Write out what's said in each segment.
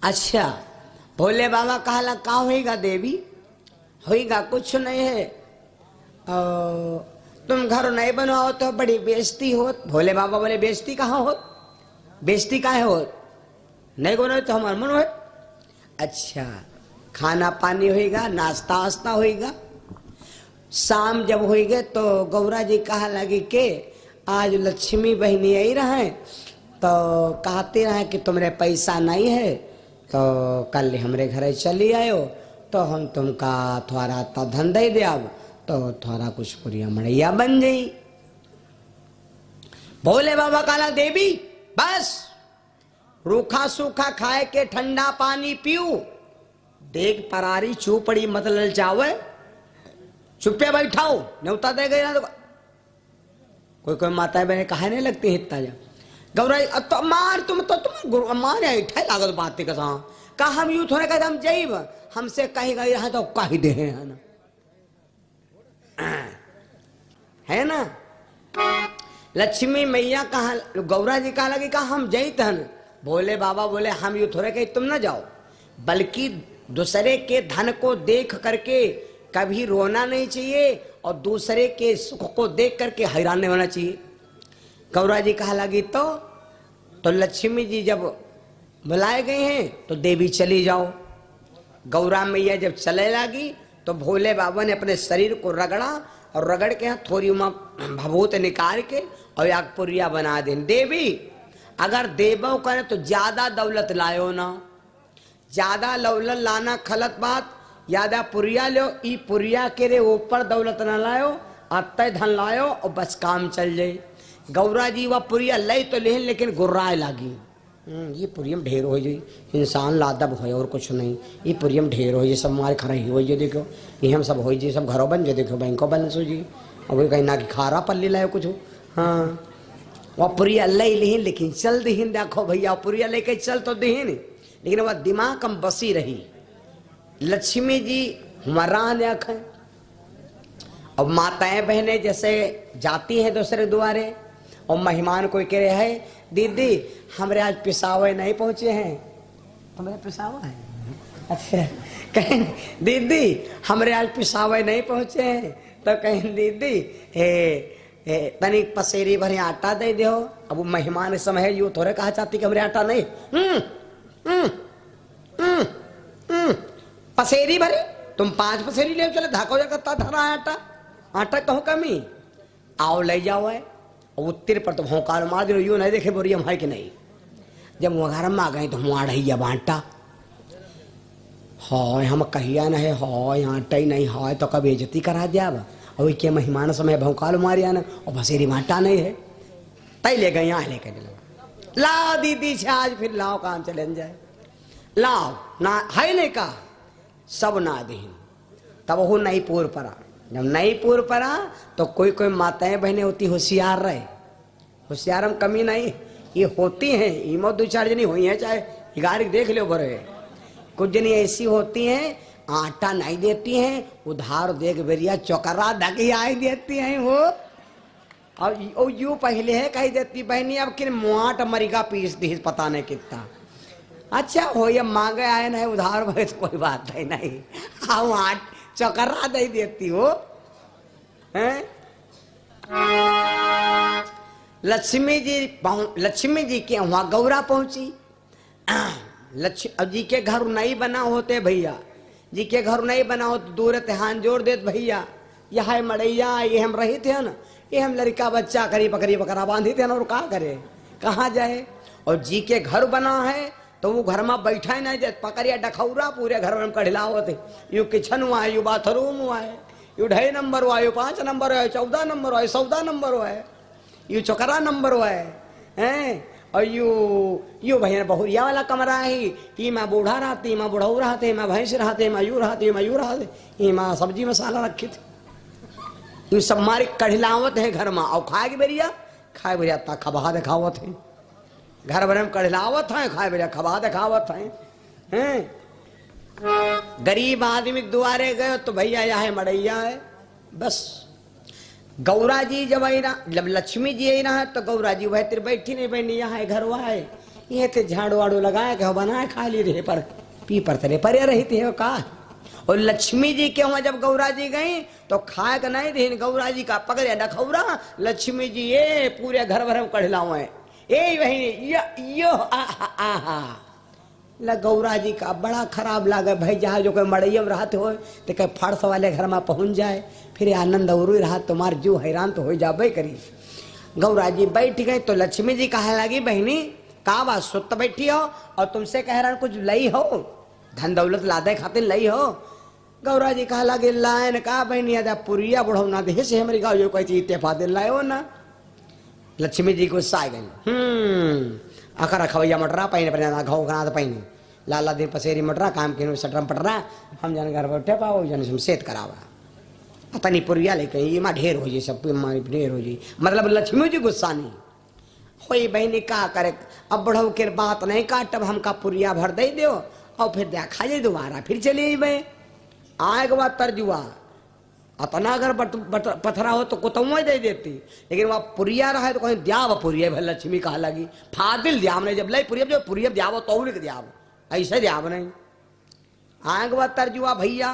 अच्छा भोले बाबा कहला का होएगा देवी, होएगा कुछ नहीं है, तुम घर नहीं बनवाओ तो बड़ी बेइज्जती होत। भोले बाबा बोले बेइज्जती कहाँ होत, बेइज्जती काहे होत, नहीं बनाओ तो हमारा मन हो। अच्छा खाना पानी होएगा, नाश्ता वास्ता होएगा। शाम जब होएगे तो गौरा जी कहा लगी के आज लक्ष्मी बहनी आई रहे तो कहते रहे कि तुम्हारे पैसा नहीं है तो कल हमरे घरे चली आयो तो हम तुमका थोड़ा ता धन दे दे, अब तो थोड़ा कुछ पुरिया मड़ैया बन गई। भोले बाबा कहला देवी बस रूखा सूखा खाए के ठंडा पानी पीऊ, देख परारी चूपड़ी मत ललचावे, चुप्पे बैठाओ, न्योता दे गई ना तो कोई कोई माताएं बहने कहा नहीं लगती इतना जा गौरा तो मार तुम मार ऐठा लागत बात कहा हम यूं थोड़े कहते हम जैब हमसे कही गई रहा तो कही दे है ना, है ना। लक्ष्मी मैया कहा गौरा जी कहा लगी कहा हम जईत हन। भोले बाबा बोले हम यूं थोड़े कही तुम ना जाओ, बल्कि दूसरे के धन को देख करके कभी रोना नहीं चाहिए और दूसरे के सुख को देख करके हैरान नहीं होना चाहिए। गौरा जी कहा लगी तो लक्ष्मी जी जब बुलाए गए हैं तो देवी चली जाओ। गौरा मैया जब चले लगी तो भोले बाबा ने अपने शरीर को रगड़ा और रगड़ के थोड़ी भभूत निकाल के और एक पुरिया बना दे। देवी अगर देवो करे तो ज्यादा दौलत लायो ना, ज्यादा दौलत लाना खलत बात, ज्यादा पुरिया लो, ई पुरिया के रे ऊपर दौलत न लायो, अतः धन लायो और बस काम चल जाए। गौरा जी वह पुरिया लई तो लेकिन लेकिन गुर्राए लागी, ये पुरियम ढेर हो जाए, इंसान लादब हो और कुछ नहीं, ये पुरियम ढेर हो जाए, सब मारे खराई हो जाए, देखो ये हम सब हो जाए, सब घरों बन जाए, देखो बैंकों बन सो जी, और वही कहीं ना कि खारा पल्ली लाए कुछ। हाँ वह पुरिया लई लिहिन लेकिन चल दिहिन, देखो भैया पुरिया लेके चल तो दिहिन, लेकिन वह दिमाग कम बसी रही। लक्ष्मी जी मरान आँखें और माताएं बहनें जैसे जाती हैं दूसरे द्वारे और मेहमान कोई कह रहे है दीदी हमारे आज पिसावे नहीं पहुंचे हैं, हमारे पिसावा है, अच्छा कहें दीदी हमारे आज पिसावे नहीं पहुंचे हैं तो कहें दीदी तनी पसेरी भरे आटा दे दो। अब वो मेहमान इस समय यू थोड़े कहा चाहती कि हमारे आटा नहीं, पसेरी भरे तुम 5 पसेरी ले चले धाको जाता धरा आटा, आटा कहूँ कमी आओ ले जाओ है और उत्तर पर तो भौकाल मार दो, यूं नहीं देखे बोरी हम है कि नहीं। जब वो घर में आ गए तो हम आढ़ैया बांटा, हाँ हम कहिया नहीं हाँ आटा ही नहीं है तो कभी बेइज्जती करा दिया और के मेहमान समय भौकाल मारिया ना और बसेरी बांटा नहीं है, तय ले गए यहाँ लेके चलो लाओ दीदी से आज फिर लाओ काम चले जाए, लाओ ना है नहीं का सब ना दीन। तब वो नहीं पूर पड़ा, जब नहीं पूर पड़ा तो कोई कोई माताएं बहनें होती होशियार रहे, होशियार में कमी नहीं, ये होती हैं इमो 2-4 जनी हुई हैं, चाहे गारिक देख लो बड़े, कुछ जनी ऐसी होती हैं आटा नहीं देती हैं, उधार देख बेरिया चौकरा धकी आई देती हैं वो, और यू पहले है कही देती बहनी अब कि मुआट मरीगा पीस दी पता नहीं कितना। अच्छा हो ये मांगे आए नहीं उधार भरे तो कोई बात है नहीं, हाँ आट चौकरा दे देती हो हैं। लक्ष्मी जी के वहां गौरा पहुंची। जी के घर नहीं बना होते भैया, जी के घर नहीं बना हो तो दूर हाथ जोड़ देते भैया, यह है मड़ैया ये हम रही थे ना, ये हम लड़का बच्चा करी पकड़ी बकरा बांधी थे ना और कहा करे कहाँ जाए। और जी के घर बना है तो वो घर में बैठा ही नहीं देते, पकड़िया डखौरा पूरे घर में कढ़िला होते, यू किचन हुआ है, यू बाथरूम हुआ है, यू 2.5 नंबर हुआ है, यू 5 नंबर हुआ है, 14 नंबर हुआ है, 14 नंबर हुआ है, यू चौकरा नंबर हुआ है और यू भैया बहुरिया वाला कमरा है, ये माँ बूढ़ा रहती, माँ बुढ़ऊ रहते, माँ भैंस रहते, माँ यू रहती, माँ यू रहते, ये माँ सब्जी मसाला रखी थी, यू सब मारे कढ़िलावत है घर में। और खाए बेरिया खाए बेरिया ता खबा दिखावत है, घर भर में कढ़िलावत है, खाए बेरिया खबा दिखावत है। गरीब आदमी द्वारे गए तो भैया यह है मड़ैया है बस। गौरा जी जब आई ना, जब लक्ष्मी जी आई ना तो गौरा जी वह तेरे बैठी नहीं बहनी यहाँ है घर हुआ है, ये ते झाड़ू वाड़ू लगाए के बनाए खा ली रहे पर पीपर तरे पर रही थी का। और लक्ष्मी जी के वहां जब गौरा जी गई तो खाए का नहीं थे, गौरा जी का पकड़े डखौरा, लक्ष्मी जी ये पूरे घर भर में कढ़लाओ है ए वही यो आहा गौरा जी का बड़ा खराब लागे भाई। जहाँ जो कोई मड़ैयम रहते हो तो कहीं फर्श वाले घर में पहुंच जाए फिर आनंद और रहा तुम्हार जीव हैरान तो हो जाबे करी। गौरा जी बैठ गई तो लक्ष्मी जी कहा लगी बहनी का बात सुत बैठी हो और तुमसे कह रहा कुछ लई हो, धन दौलत लादे खातिर लई हो। गौरा जी कहा लगे लाइन का बहनी आजा पुरिया बुढ़ौना दे से हमारी गाँव जो कोई चीज तेफा दिन लाए हो ना। लक्ष्मी जी को सा गई अखर खवैया मटरा पहिने पर घाव घना पहिने लाला दिन पसेरी मटरा काम के सटरम पटरा हम जन घर बैठे पाओ जन सेत करावा अपनी पुरिया लेके ये माँ ढेर हो जी सब ढेर हो जी। मतलब लक्ष्मी जी गुस्सा नहीं होई बहनी का करे अब बढ़ो के बात नहीं काटब हमका पुरिया भर दे दो और फिर देखा जाए दोबारा फिर चले मैं आए के बाद तर्जुआ अतना अगर पथरा हो तो कुतुआ दे देती, लेकिन वह पुरिया रहा है तो कहीं द्याव पुरिया भाई लक्ष्मी कहा लगी फादिल द्याव नहीं जब लई पुरिया जो पुरिया द्याव तो द्याव ऐसे द्याव नहीं। आगे बाद तर्जुआ भैया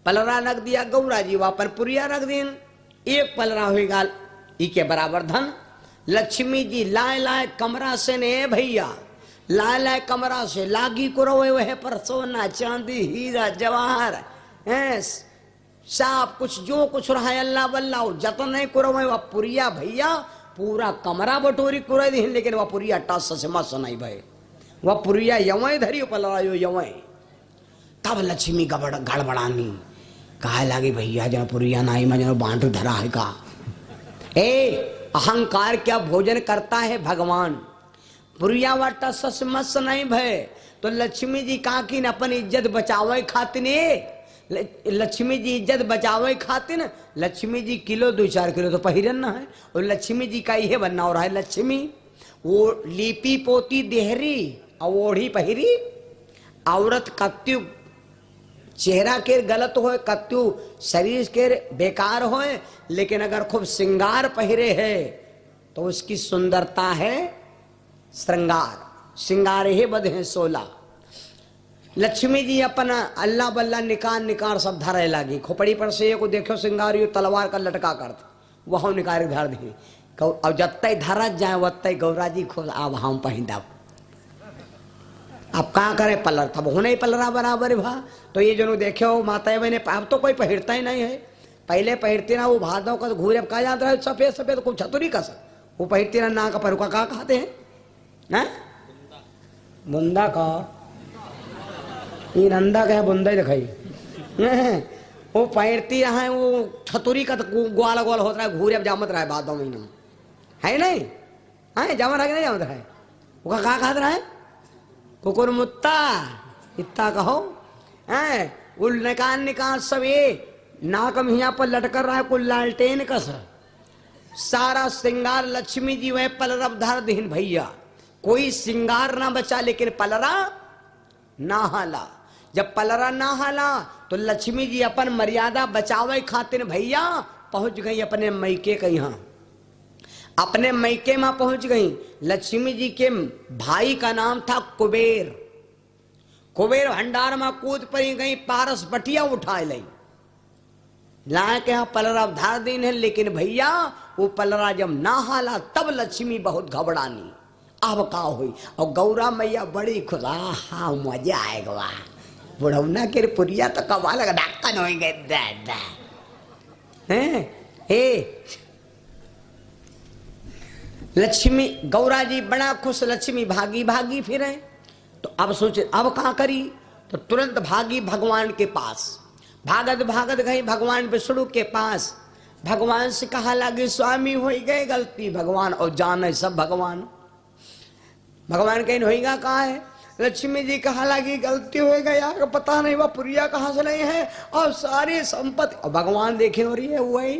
पलरा रख दिया गौरा जी वापन पुरिया रख दिन एक पलरा होगा ई के बराबर धन। लक्ष्मी जी लाए लाए कमरा से ने भैया लाए लाए कमरा से लागी को रोए वह पर सोना चांदी हीरा जवाहर साफ कुछ जो कुछ रहा है अल्लाह बल्ला जतन नहीं करो वह पुरिया भैया पूरा कमरा बटोरी कुरे दी, लेकिन वह पुरिया टस से मस नहीं भाई वह पुरिया यवई धरी पलवायो यवई। तब लक्ष्मी गड़बड़ानी कहा लगी भैया जन पुरिया नाई में जन बांट धरा है का ए अहंकार क्या भोजन करता है भगवान पुरिया व टस से मस नहीं भय। तो लक्ष्मी जी का कि अपन इज्जत बचावे खातिर लक्ष्मी जी इज्जत बचावे खातिर लक्ष्मी जी किलो 2-4 किलो तो पहिरन ना है और लक्ष्मी जी का यह बनना हो रहा है। लक्ष्मी वो लीपी पोती देहरी और ओढ़ी पहिरी औरत कत्यु चेहरा के गलत हो कत्यु शरीर के बेकार हो, लेकिन अगर खूब श्रृंगार पहिरे है तो उसकी सुंदरता है श्रृंगार। श्रृंगार ही बध है 16। लक्ष्मी जी अपना अल्लाह बल्ला निकाल सब धरे लगी खोपड़ी पर से को देखो श्रृंगार तलवार का लटका कर वह निकाल धर दी और जब तक धरत जाए वत गौरा जी खुद अब हम पहिंदा अब कहाँ करे पलर तब होने ही पलरा बराबर भा। तो ये जो देखो माता बहने अब तो कोई पहिरता ही नहीं है, पहले पहिरती ना वो भादों का घूरे कहा जाता है सफेद सफेद कुछ छतुरी का वो पहिरती ना ना का परुका कहा खाते हैं ना बुंदा का ये नंदा का बुंदा ही दिखाई वो पहिरती है वो छतुरी का ग्वाला ग्वाल होता है घूरे जामत रहा है भादों महीने में है नहीं है जामा रहा नहीं जामत रहा है वो कहा खाते रहा है कुकुर मुत्ता इतना कहो है उल निकाल सब ये नाक मियाँ पर लटकर रहा है कुल लालटेन कस सारा श्रृंगार लक्ष्मी जी वह पलरब धर दीन भैया कोई श्रृंगार ना बचा लेकिन पलरा ना हाला। जब पलरा ना हाला तो लक्ष्मी जी अपन मर्यादा बचावे खातिर भैया पहुंच गई अपने मैके के यहाँ अपने मैके में पहुंच गई। लक्ष्मी जी के भाई का नाम था कुबेर। कुबेर भंडार में कूद पड़ी गई पारस बटिया उठा ली ला के यहाँ पलरा धार दिन है, लेकिन भैया वो पलरा जब ना हाला तब लक्ष्मी बहुत घबरानी अब का हुई और गौरा मैया बड़ी खुदा हाँ मजा आएगा बुढ़ौना के पुरिया तो कमा लगा ढक्कन हो गए लक्ष्मी गौरा जी बड़ा खुश लक्ष्मी भागी भागी फिर है। तो अब सोचे अब कहाँ करी तो तुरंत भागी भगवान के पास भागत भागत गई भगवान विष्णु के पास। भगवान से कहा लगे स्वामी हो गए गलती भगवान और जाने सब भगवान भगवान कहीं होगा कहाँ है। लक्ष्मी जी कहा लगी गलती हो गया पता नहीं वह पुरिया कहाँ से नहीं है और सारी संपत्ति और भगवान देखे हो रही है वही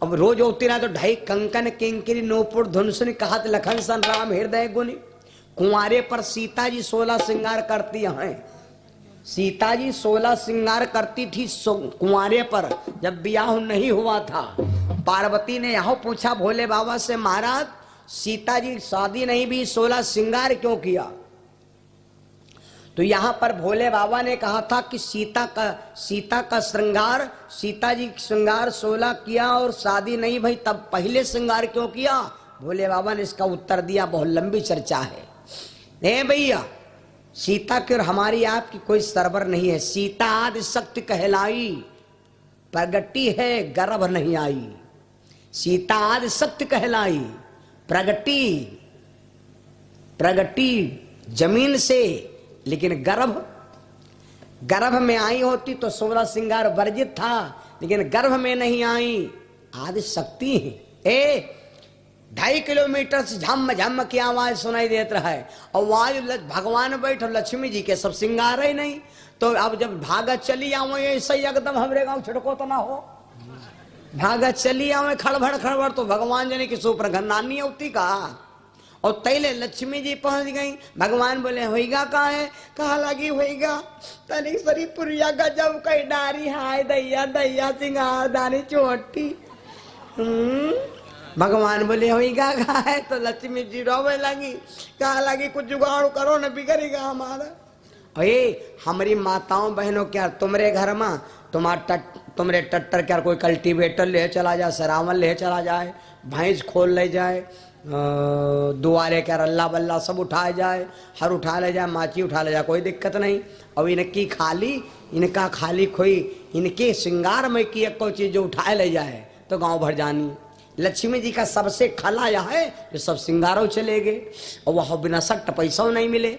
अब रोज होती रहा तो ढाई कंकन किंकिरी नोपुर धुनसुन कहत लखन सन राम हृदय गुनी। कुंवारे पर सीता जी 16 श्रृंगार करती हैं। सीता जी 16 श्रृंगार करती थी कुंवारे पर जब ब्याह नहीं हुआ था। पार्वती ने यह पूछा भोले बाबा से महाराज सीता जी शादी नहीं भी 16 श्रृंगार क्यों किया? तो यहां पर भोले बाबा ने कहा था कि सीता का श्रृंगार, सीता जी श्रृंगार 16 किया और शादी नहीं भाई, तब पहले श्रृंगार क्यों किया? भोले बाबा ने इसका उत्तर दिया, बहुत लंबी चर्चा है। नहीं भैया, सीता की और हमारी आपकी कोई सरबर नहीं है। सीता आदि शक्ति कहलाई, प्रगति है गर्भ नहीं आई। सीता आदि शक्ति कहलाई, प्रगति जमीन से, लेकिन गर्भ में आई होती तो 16 श्रृंगार वर्जित था, लेकिन गर्भ में नहीं आई। आदि शक्ति है। 2.5 किलोमीटर से झम झम की आवाज सुनाई देता है और वहां भगवान बैठो, लक्ष्मी जी के सब श्रृंगार ही नहीं। तो अब जब भागत चली आओ ऐसा ही एकदम हमरे गांव छिड़को तो ना हो, भागत चली आओ खड़बड़ तो भगवान जाने की सुपर घन्नानी होती का। और तैले लक्ष्मी जी पहुंच गई, भगवान बोले होइगा का है? कहा लगी होइगा तनिक सरी पुरिया का जब कई डारी हाय दैया दैया सिंगार दानी चोटी। भगवान बोले होइगा का है? तो लक्ष्मी जी रोवे लगी, कहा लगी कुछ जुगाड़ करो न बिगड़ेगा हमारा। अरे हमारी माताओं बहनों, क्या तुम्हारे घर में तुम्हारे टट्टर क्या कोई कल्टीवेटर ले चला जाए, सरावन ले चला जाए, भैंस खोल ले जाए, दुआरे क्या रल्ला बल्ला सब उठाया जाए, हर उठा ले जाए, माची उठा ले जाए, कोई दिक्कत नहीं। अब इनका खाली कोई इनके श्रृंगार में की एक कोई चीज जो उठाए ले जाए तो गांव भर जानी। लक्ष्मी जी का सबसे खला यह है जो सब श्रृंगारों चले गए और वह बिना सट्ट पैसा नहीं मिले।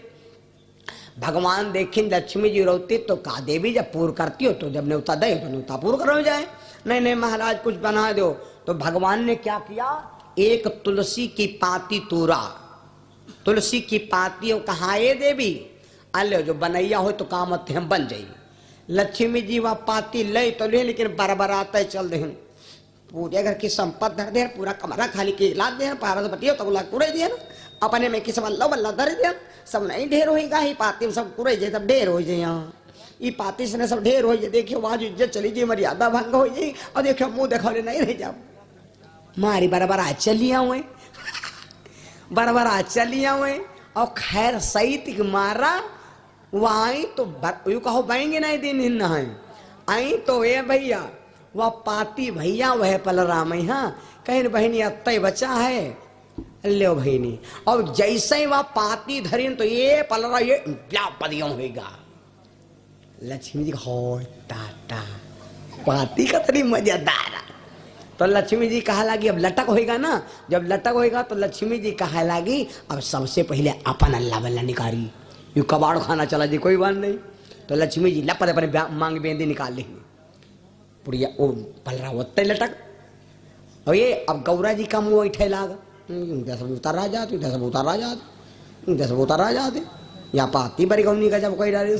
भगवान देखें लक्ष्मी जी रोती तो कहा देवी जब पूर्ण करती हो तो जब न्योता दे तो न्योता पूर्ण करो जाए। नहीं महाराज कुछ बना दो। तो भगवान ने क्या किया, एक तुलसी की पाती तोड़ा, तुलसी की पाती कहा ये देवी अल्ले जो बनैया हो तो काम हम बन जाये। लक्ष्मी जी वह पाती ले तो ले, लेकिन बरबराते चल दे पूरे घर की संपत्ति धर दे, पूरा कमरा खाली के ला दे, पारस बटिया तो पूरे दिया ना, अपने में किस बल्ला बल्ला धर दिया, सब नहीं ढेर होगा ही पाती में सब पूरे जाए, सब ढेर हो जाए। यहाँ ये पाती से सब ढेर हो जाए। देखियो वहां इज्जत चली जाए, मर्यादा भंग हो जाए। और देखियो मुंह देखो नहीं रह जाओ, मारी बराबर आज चलिया हुए बराबर आज चलिया हुए। और खैर सही तिक मारा वहीं तो यू कहो बहेंगे नहीं दिन हिन है आई तो ये भैया वह पाती भैया वह पलराम हाँ कहीं बहनी अत्ते बचा है लो बहनी। और जैसे ही वह पाती धरी तो ये पलरा ये पदियों होगा। लक्ष्मी जी हो टाटा पाती का तरी मजेदार। तो लक्ष्मी जी कहा लगी अब लटक होएगा ना, जब लटक होएगा तो लक्ष्मी जी कहा लगी अब सबसे पहले अपन अल्लाह बल्ला निकाली, यू कबाड़ खाना चला जी कोई बात नहीं। तो लक्ष्मी जी लपत अपने मांग बेंदी निकाल ली, पुड़िया ओ पलरा होते लटक। और ये अब गौरा जी का मुंह बैठे लाग, सब उतारा जाते, सब उतारा जाते, सब उतारा जाते। यहाँ पाती बड़ी गौनी का जब कोई डाले